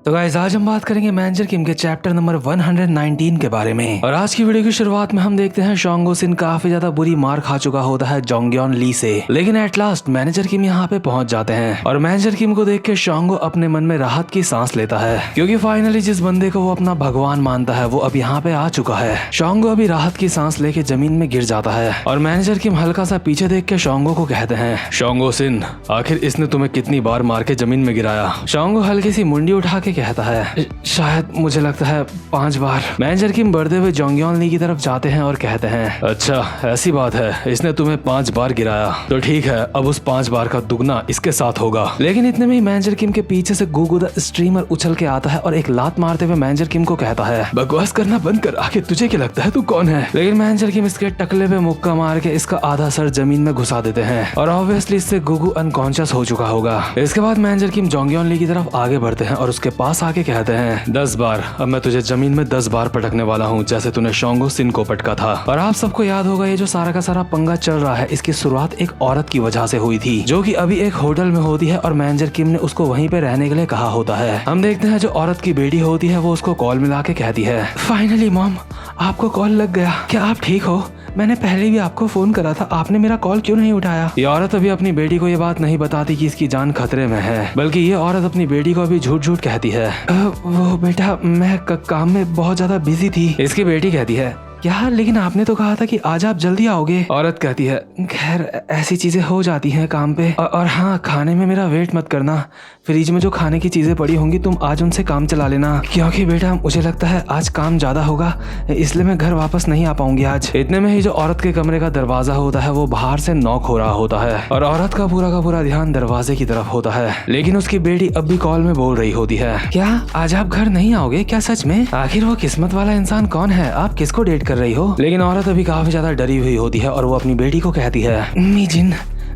तो गाइस आज हम बात करेंगे मैनेजर किम के चैप्टर नंबर 119 के बारे में। और आज की वीडियो की शुरुआत में हम देखते हैं शोंगो सिन काफी ज्यादा बुरी मार खा चुका होता है जोंगयोन ली से, लेकिन एट लास्ट मैनेजर किम यहाँ पे पहुंच जाते हैं और मैनेजर किम को देख के शोंगो अपने मन में राहत की सांस लेता है, क्योंकि फाइनली जिस बंदे को वो अपना भगवान मानता है वो अब यहाँ पे आ चुका है। शोंगो अभी राहत की सांस लेके जमीन में गिर जाता है और मैनेजर किम हल्का सा पीछे देख के शोंगो को कहते हैं, शोंगो सिन आखिर इसने तुम्हें कितनी बार मार के जमीन में गिराया? शोंगो हल्की सी मुंडी उठा के कहता है, शायद मुझे लगता है 5 बार। मैनेजर किम बढ़ते हुए जोंगयोन ली की तरफ जाते हैं और कहते हैं, अच्छा ऐसी बात है, इसने तुम्हें 5 बार गिराया तो ठीक है, अब उस 5 बार का दुगना इसके साथ होगा। लेकिन इतने में ही मैनेजर किम के पीछे से गुगु द स्ट्रीमर उछल के आता है और एक लात मारते हुए मैनेजर किम को कहता है, बकवास करना बंद कर, आखिर तुझे क्या लगता है तू कौन है? लेकिन मैनेजर किम इसके टकले पे मुक्का मार के इसका आधा सर जमीन में घुसा देते हैं और ऑब्वियसली इससे गुगु अनकॉन्शियस हो चुका होगा। इसके बाद मैनेजर किम जोंगयोन ली की तरफ आगे बढ़ते हैं और उसके पास आके कहते हैं, 10 बार, अब मैं तुझे जमीन में 10 बार पटकने वाला हूँ जैसे तूने शोंगो सिन को पटका था। और आप सबको याद होगा ये जो सारा का सारा पंगा चल रहा है इसकी शुरुआत एक औरत की वजह से हुई थी, जो कि अभी एक होटल में होती है और मैनेजर किम ने उसको वहीं पे रहने के लिए कहा होता है। हम देखते हैं जो औरत की बेटी होती है वो उसको कॉल मिला के कहती है, फाइनली मॉम आपको कॉल लग गया, क्या आप ठीक हो? मैंने पहले भी आपको फोन करा था, आपने मेरा कॉल क्यों नहीं उठाया? ये औरत अभी अपनी बेटी को ये बात नहीं बताती कि इसकी जान खतरे में है, बल्कि ये औरत अपनी बेटी को अभी झूठ झूठ कहती है, वो बेटा मैं काम में बहुत ज्यादा बिजी थी। इसकी बेटी कहती है, यार लेकिन आपने तो कहा था कि आज आप जल्दी आओगे। औरत कहती है, खैर ऐसी चीजें हो जाती हैं काम पे, और हाँ खाने में मेरा वेट मत करना, फ्रिज में जो खाने की चीजें पड़ी होंगी तुम आज उनसे काम चला लेना, क्योंकि बेटा मुझे लगता है आज काम ज्यादा होगा इसलिए मैं घर वापस नहीं आ पाऊंगी आज। इतने में ही जो औरत के कमरे का दरवाजा होता है वो बाहर से नॉक हो रहा होता है और औरत का पूरा ध्यान दरवाजे की तरफ होता है, लेकिन उसकी बेटी अब भी कॉल में बोल रही होती है, क्या आज आप घर नहीं आओगे क्या? सच में? आखिर वो किस्मत वाला इंसान कौन है? आप किसको डेट कर रही हो? लेकिन औरत अभी काफी ज्यादा डरी हुई होती है और वो अपनी बेटी को कहती है, मीजिन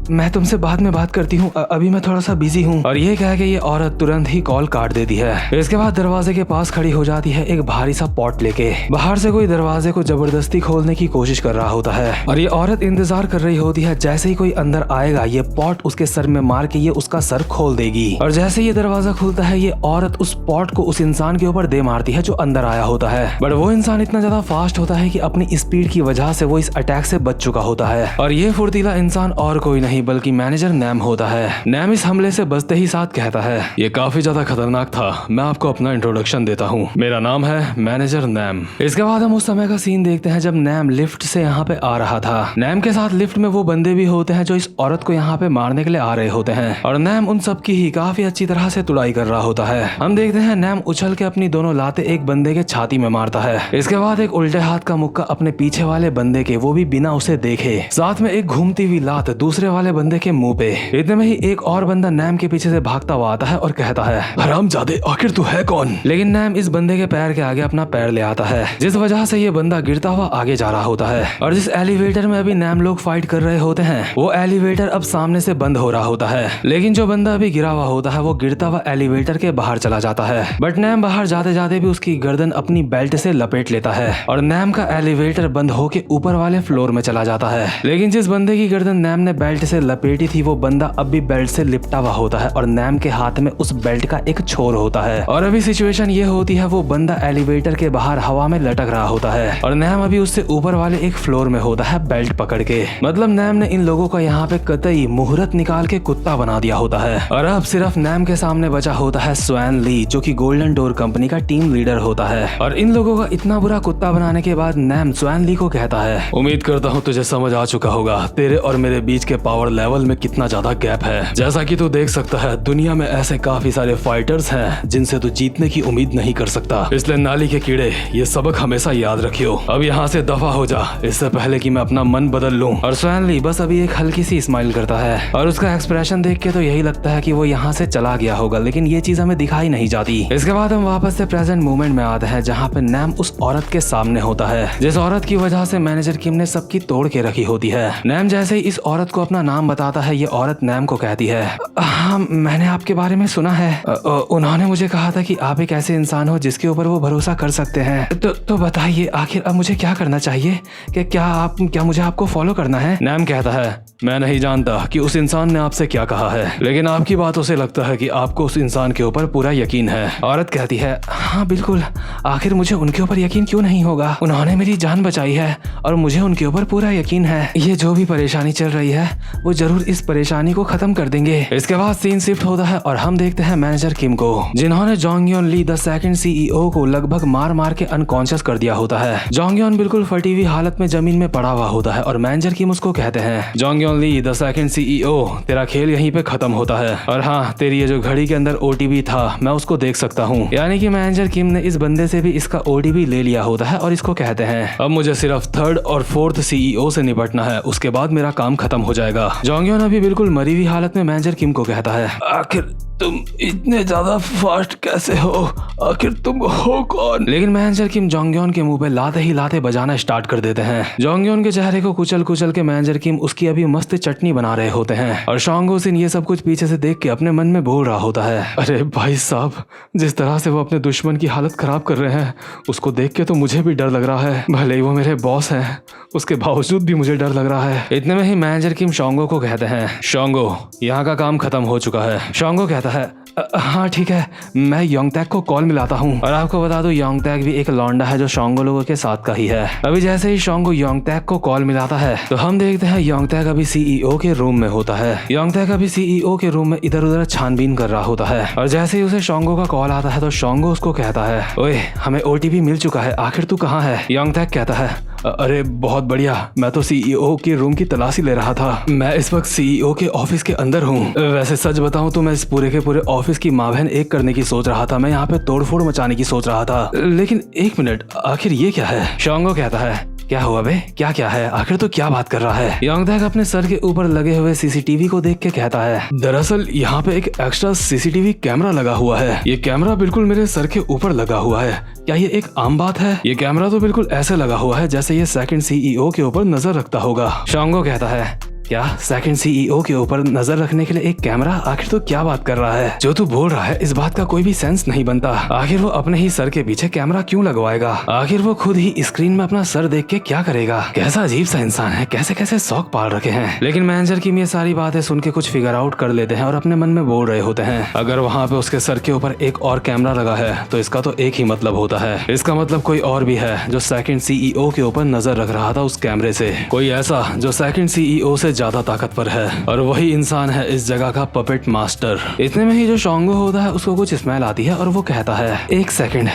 मैं तुमसे बाद में बात करती हूँ, अभी मैं थोड़ा सा बिजी हूँ। और ये कह के ये औरत तुरंत ही कॉल काट देती है। इसके बाद दरवाजे के पास खड़ी हो जाती है एक भारी सा पॉट लेके। बाहर से कोई दरवाजे को जबरदस्ती खोलने की कोशिश कर रहा होता है और ये औरत इंतजार कर रही होती है, जैसे ही कोई अंदर आएगा ये पॉट उसके सर में मार के ये उसका सर खोल देगी। और जैसे ये दरवाजा खुलता है ये औरत उस पॉट को उस इंसान के ऊपर दे मारती है जो अंदर आया होता है, बट वो इंसान इतना ज्यादा फास्ट होता है कि अपनी स्पीड की वजह से वो इस अटैक से बच चुका होता है। और ये फुर्तीला इंसान और कोई नहीं बल्कि मैनेजर नैम होता है। नैम इस हमले से बचते ही साथ कहता है, ये काफी ज्यादा खतरनाक था, मैं आपको अपना इंट्रोडक्शन देता हूँ, मेरा नाम है मैनेजर नैम। इसके बाद हम उस समय का सीन देखते हैं जब नैम लिफ्ट से यहाँ पे आ रहा था। नैम के साथ लिफ्ट में वो बंदे भी होते हैं जो इस औरत को यहाँ पे मारने के लिए आ रहे होते हैं और नैम उन सब की ही काफी अच्छी तरह से तुड़ाई कर रहा होता है। हम देखते हैं नैम उछल के अपनी दोनों लाते एक बंदे के छाती में मारता है। इसके बाद एक उल्टे हाथ का मुक्का अपने पीछे वाले बंदे के, वो भी बिना उसे देखे, साथ में एक घूमती हुई लात दूसरे वाले बंदे के मुंह पे। इतने में ही एक और बंदा नैम के पीछे से भागता हुआ आता है और कहता है, हरामजादे आखिर तू है कौन? लेकिन नैम इस बंदे के पैर के आगे अपना पैर ले आता है, जिस वजह से ये बंदा गिरता हुआ आगे जा रहा होता है। और जिस एलिवेटर में अभी नैम लोग फाइट कर रहे होते हैं वो एलिवेटर अब सामने से बंद हो रहा होता है, लेकिन जो बंदा अभी गिरा हुआ होता है वो गिरता हुआ एलिवेटर के बाहर चला जाता है। बट नैम बाहर जाते जाते भी उसकी गर्दन अपनी बेल्ट से लपेट लेता है और नैम का एलिवेटर बंद होके ऊपर वाले फ्लोर में चला जाता है। लेकिन जिस बंदे की गर्दन नैम ने बेल्ट से लपेटी थी वो बंदा अब भी बेल्ट से लिपटा हुआ होता है और नैम के हाथ में उस बेल्ट का एक छोर होता है। और अभी सिचुएशन ये होती है वो बंदा एलिवेटर के बाहर हवा में लटक रहा होता है और नैम अभी उससे ऊपर वाले एक फ्लोर में होता है बेल्ट पकड़ के। मतलब नैम ने इन लोगों का यहाँ पे कतई मुहूर्त निकाल के कुत्ता बना दिया होता है और अब सिर्फ नैम के सामने बचा होता है स्वैन ली, जो कि गोल्डन डोर कंपनी का टीम लीडर होता है। और इन लोगों का इतना बुरा कुत्ता बनाने के बाद नैम स्वैन ली को कहता है, उम्मीद करता हूँ तुझे समझ आ चुका होगा तेरे और मेरे बीच के पावर लेवल में कितना ज्यादा गैप है। जैसा कि तू देख सकता है दुनिया में ऐसे काफी सारे फाइटर्स हैं जिनसे तू जीतने की उम्मीद नहीं कर सकता, इसलिए नाली के कीड़े ये सबक हमेशा याद रखियो। अब यहाँ से दफा हो जा इससे पहले कि मैं अपना मन बदल लूं। और स्वैन ली बस अभी एक हल्की सी स्माइल करता है और उसका एक्सप्रेशन देख के तो यही लगता है कि वो यहाँ से चला गया होगा, लेकिन ये चीज हमें दिखाई नहीं जाती। इसके बाद हम वापस से प्रेजेंट मोमेंट में आते हैं जहाँ पे नैम उस औरत के सामने होता है जिस औरत की वजह से मैनेजर किम ने सबकी तोड़ के रखी होती है। नैम जैसे ही इस औरत को अपना नाम बताता है ये औरत नैम को कहती है, हाँ मैंने आपके बारे में सुना है, उन्होंने मुझे कहा था कि आप एक ऐसे इंसान हो जिसके ऊपर वो भरोसा कर सकते हैं, तो बताइए आखिर अब मुझे क्या करना चाहिए? क्या मुझे आपको फॉलो करना है? नैम कहता है, मैं नहीं जानता कि उस इंसान ने आपसे क्या कहा है, लेकिन आपकी बातों से लगता है कि आपको उस इंसान के ऊपर पूरा यकीन है। औरत कहती है, हाँ बिल्कुल, आखिर मुझे उनके ऊपर यकीन क्यों नहीं होगा। उन्होंने मेरी जान बचाई है और मुझे उनके ऊपर पूरा यकीन है। ये जो भी परेशानी चल रही है वो जरूर इस परेशानी को खत्म कर देंगे। इसके बाद सीन शिफ्ट होता है और हम देखते हैं मैनेजर किम को, जिन्होंने जोंगयोन ली द सेकंड CEO को लगभग मार मार के अनकॉन्शियस कर दिया होता है। जोंगयोन बिल्कुल फटी हुई हालत में जमीन में पड़ा हुआ होता है और मैनेजर किम उसको कहते हैं, जोंगयोन ली द सेकंड CEO, तेरा खेल यहीं पे खत्म होता है। और हाँ, तेरी ये जो घड़ी के अंदर OTP था मैं उसको देख सकता हूँ। यानी कि मैनेजर किम ने इस बंदे से भी इसका OTP ले लिया होता है और इसको कहते हैं, अब मुझे सिर्फ 3rd और 4th CEO से निपटना है, उसके बाद मेरा काम खत्म हो जाएगा। जोंगयोन अभी बिल्कुल मरी हुई हालत में मैनेजर किम को कहता है, आखिर तुम इतने ज्यादा फास्ट कैसे हो, आखिर तुम हो कौन। लेकिन मैनेजर किम जोंगयोन के मुंह पे लाते ही लाते बजाना स्टार्ट कर देते हैं। जोंगयोन के चेहरे को कुचल कुचल के मैनेजर किम उसकी अभी मस्त चटनी बना रहे होते हैं और शॉन्गो सिन ये सब कुछ पीछे से देख के अपने मन में बोल रहा होता है, अरे भाई साहब, जिस तरह से वो अपने दुश्मन की हालत खराब कर रहे हैं उसको देख के तो मुझे भी डर लग रहा है। भले ही वो मेरे बॉस हैं, उसके बावजूद भी मुझे डर लग रहा है। इतने में ही मैनेजर किम शॉन्गो को कहते हैं, शॉन्गो, यहाँ का काम खत्म हो चुका है। शॉन्गो कहता है, हाँ ठीक है, मैं योंगटैक को कॉल मिलाता हूँ। और आपको बता दूं, योंगटैक भी एक लौंडा है जो शॉन्गो लोगों के साथ का ही है। अभी जैसे ही शॉन्गो योंगटैक को कॉल मिलाता है तो हम देखते हैं योंगटैक अभी CEO के रूम में होता है। योंगटैक अभी CEO के रूम में इधर उधर छानबीन कर रहा होता है और जैसे ही उसे शॉन्गो का कॉल आता है तो शॉन्गो उसको कहता है, ओए हमें OTP मिल चुका है, आखिर तू कहाँ है। योंगटैक कहता है, अरे बहुत बढ़िया, मैं तो CEO के रूम की तलाशी ले रहा था। मैं इस वक्त CEO के ऑफिस के अंदर हूँ। वैसे सच बताऊं तो मैं इस पूरे के पूरे ऑफिस की माँ बहन एक करने की सोच रहा था। मैं यहाँ पे तोड़फोड़ मचाने की सोच रहा था। लेकिन एक मिनट, आखिर ये क्या है। शॉन्गो कहता है, क्या हुआ बे, क्या क्या है, आखिर तो क्या बात कर रहा है। योंगटैक अपने सर के ऊपर लगे हुए CCTV को देख के कहता है, दरअसल यहाँ पे एक एक्स्ट्रा CCTV कैमरा लगा हुआ है। ये कैमरा बिल्कुल मेरे सर के ऊपर लगा हुआ है। क्या ये एक आम बात है। ये कैमरा तो बिल्कुल ऐसे लगा हुआ है जैसे ये सेकंड CEO के ऊपर नजर रखता होगा। शॉन्गो कहता है, क्या सेकंड CEO के ऊपर नजर रखने के लिए एक कैमरा, आखिर तो क्या बात कर रहा है। जो तू बोल रहा है इस बात का कोई भी सेंस नहीं बनता। आखिर वो अपने ही सर के पीछे कैमरा क्यों लगवाएगा। आखिर वो खुद ही स्क्रीन में अपना सर देख के क्या करेगा। कैसा अजीब सा इंसान है, कैसे कैसे शौक पाल रखे हैं। लेकिन मैनेजर की ये सारी बातें सुन के कुछ फिगर आउट कर लेते हैं और अपने मन में बोल रहे होते हैं, अगर वहाँ पे उसके सर के ऊपर एक और कैमरा लगा है तो इसका तो एक ही मतलब होता है। इसका मतलब कोई और भी है जो सेकंड CEO के ऊपर नजर रख रहा था उस कैमरे से। कोई ऐसा जो सेकंड CEO से ज्यादा ताकतवर है और वही इंसान है इस जगह का पपेट मास्टर। इतने में ही जो शॉन्गो होता है उसको कुछ स्मेल आती है और वो कहता है, एक सेकंड,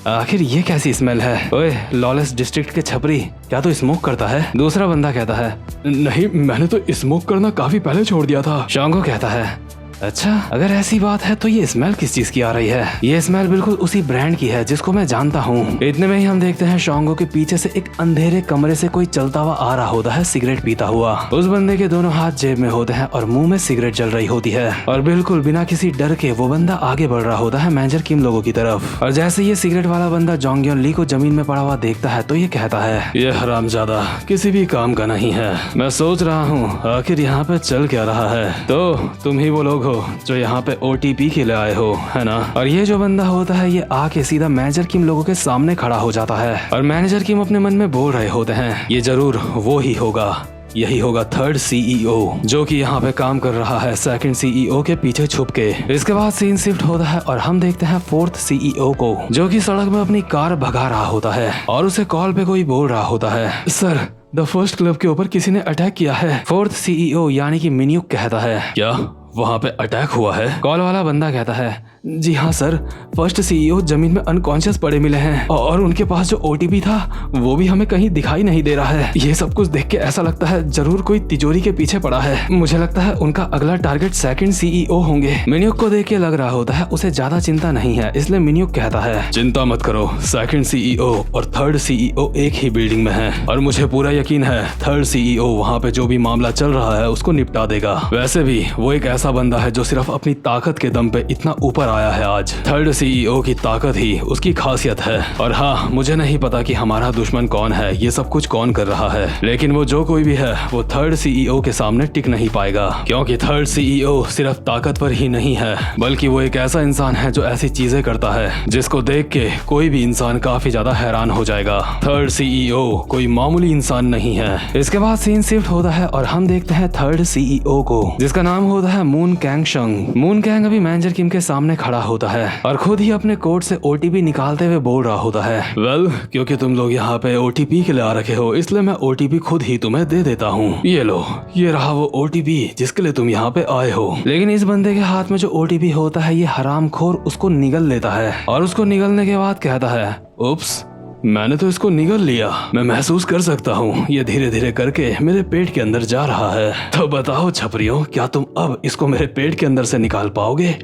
आखिर ये कैसी स्मेल है। ओए लॉलेस डिस्ट्रिक्ट के छपरी, क्या तू स्मोक करता है। दूसरा बंदा कहता है, नहीं मैंने तो स्मोक करना काफी पहले छोड़ दिया था। शॉन्गो कहता है, अच्छा अगर ऐसी बात है तो ये स्मेल किस चीज की आ रही है। ये स्मेल बिल्कुल उसी ब्रांड की है जिसको मैं जानता हूँ। इतने में ही हम देखते हैं शॉन्गो के पीछे से एक अंधेरे कमरे से कोई चलता हुआ आ रहा होता है सिगरेट पीता हुआ। उस बंदे के दोनों हाथ जेब में होते हैं और मुंह में सिगरेट जल रही होती है और बिल्कुल बिना किसी डर के वो बंदा आगे बढ़ रहा होता है मैनेजर किम लोगों की तरफ। और जैसे ये सिगरेट वाला बंदा जोंगयोन ली को जमीन में पड़ा हुआ देखता है तो ये कहता है, ये हरामजादा किसी भी काम का नहीं है। मैं सोच रहा हूँ आखिर यहाँ पे चल क्या रहा है। तो तुम ही वो लोग जो यहाँ पे OTP के लिए आए हो, है ना। और ये जो बंदा होता है ये आके सीधा मैनेजर किम लोगों के सामने खड़ा हो जाता है और मैनेजर किम अपने मन में बोल रहे होते हैं, ये जरूर वो ही होगा, यही होगा 3rd CEO जो कि यहाँ पे काम कर रहा है सेकंड CEO के पीछे छुप के। इसके बाद सीन शिफ्ट होता है और हम देखते हैं 4th CEO को जो कि सड़क में अपनी कार भगा रहा होता है और उसे कॉल पे कोई बोल रहा होता है, सर द फर्स्ट क्लब के ऊपर किसी ने अटैक किया है। 4th CEO यानी कि मिन्युक कहता है, क्या वहाँ पे अटैक हुआ है। कॉल वाला बंदा कहता है, जी हाँ सर, फर्स्ट CEO जमीन में अनकॉन्शियस पड़े मिले हैं और उनके पास जो OTP था वो भी हमें कहीं दिखाई नहीं दे रहा है। ये सब कुछ देख के ऐसा लगता है जरूर कोई तिजोरी के पीछे पड़ा है। मुझे लगता है उनका अगला टारगेट सेकंड CEO होंगे। मिन्युक को देख के लग रहा होता है उसे ज्यादा चिंता नहीं है, इसलिए मिन्युक कहता है, चिंता मत करो, सेकंड CEO और 3rd CEO एक ही बिल्डिंग में है और मुझे पूरा यकीन है 3rd CEO वहाँ पे जो भी मामला चल रहा है उसको निपटा देगा। वैसे भी वो एक ऐसा ऐसा बंदा है जो सिर्फ अपनी ताकत के दम पे इतना ऊपर आया है आज। थर्ड सीईओ की ताकत ही उसकी खासियत है। और हाँ, मुझे नहीं पता कि हमारा दुश्मन कौन है, ये सब कुछ कौन कर रहा है, लेकिन वो जो कोई भी है वो थर्ड सीईओ के सामने टिक नहीं पाएगा, क्योंकि थर्ड सीईओ सिर्फ ताकतवर ही नहीं है बल्कि वो एक ऐसा इंसान है जो ऐसी चीजें करता है जिसको देख के कोई भी इंसान काफी ज्यादा हैरान हो जाएगा। थर्ड सीईओ कोई मामूली इंसान नहीं है। इसके बाद सीन शिफ्ट होता है और हम देखते हैं थर्ड सीईओ को, जिसका नाम होता है मून कैंग शंग। मून कैंग अभी मैनेजर किम के सामने खड़ा होता है और खुद ही अपने कोड से ओटीपी निकालते हुए बोल रहा होता है, वेल, क्योंकि तुम लोग यहाँ पे ओटीपी के लिए आ रखे हो इसलिए मैं ओटीपी खुद ही तुम्हें दे देता हूँ। ये लो, ये रहा वो ओटीपी जिसके लिए तुम यहाँ पे आए हो। लेकिन इस बंदे के हाथ में जो ओटीपी होता है ये हरामखोर उसको निगल लेता है और उसको निगलने के बाद कहता है, उप्स, मैंने तो इसको निगल लिया। मैं महसूस कर सकता हूँ ये धीरे धीरे करके मेरे पेट के अंदर जा रहा है। तो बताओ छपरियों, क्या तुम अब इसको मेरे पेट के अंदर से निकाल पाओगे?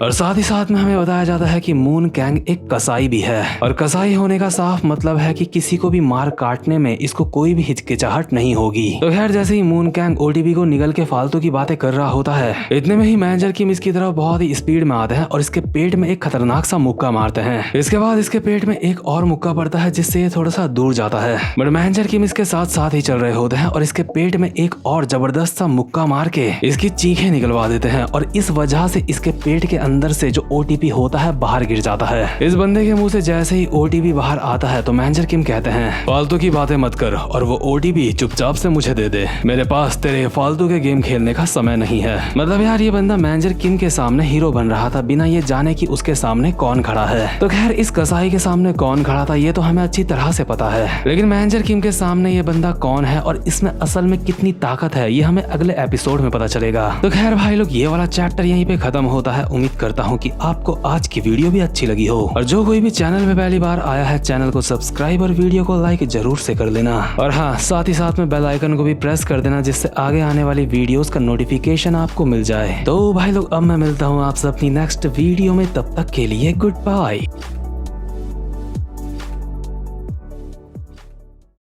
और साथ ही साथ में हमें बताया जाता है कि मून कैंग एक कसाई भी है और कसाई होने का साफ मतलब है कि किसी को भी मार काटने में इसको कोई भी हिचकिचाहट नहीं होगी। तो खैर, जैसे ही मून कैंग ओटीपी को निगल के फालतू की बातें कर रहा होता है, इतने में ही मैनेजर किम इसकी तरफ बहुत ही स्पीड में आते हैं और इसके पेट में एक खतरनाक सा मुक्का मारते हैं। इसके बाद इसके पेट में एक और मुक्का पड़ता है जिससे ये थोड़ा सा दूर जाता है, बट मैनेजर किम इसके साथ साथ ही चल रहे होते हैं और इसके पेट में एक और जबरदस्त सा मुक्का मार के इसकी चीखें निकलवा देते हैं और इस वजह से इसके पेट के अंदर से जो ओटीपी होता है बाहर गिर जाता है। इस बंदे के मुंह से जैसे ही ओटीपी बाहर आता है तो मैनेजर किम कहते हैं, फालतू की बातें मत कर और वो ओटीपी चुपचाप से मुझे दे दे, मेरे पास तेरे फालतू के गेम खेलने का समय नहीं है। मतलब यार, ये बंदा मैनेजर किम के सामने हीरो बन रहा था बिना ये जाने कि उसके सामने कौन खड़ा है। तो खैर, इस कसाई के सामने कौन खड़ा था ये तो हमें अच्छी तरह से पता है, लेकिन मैनेजर किम के सामने ये बंदा कौन है और इसमें असल में कितनी ताकत है ये हमें अगले एपिसोड में पता चलेगा। तो खैर भाई लोग, ये वाला चैप्टर यहीं पे खत्म होता है। उम्मीद करता हूँ कि आपको आज की वीडियो भी अच्छी लगी हो, और जो कोई भी चैनल में पहली बार आया है चैनल को सब्सक्राइब और वीडियो को लाइक जरूर से कर लेना। और हाँ, साथ ही साथ में बेल आइकन को भी प्रेस कर देना जिससे आगे आने वाली वीडियोस का नोटिफिकेशन आपको मिल जाए। तो भाई लोग, अब मैं मिलता हूँ आपसे अपनी नेक्स्ट वीडियो में, तब तक के लिए गुड बाय।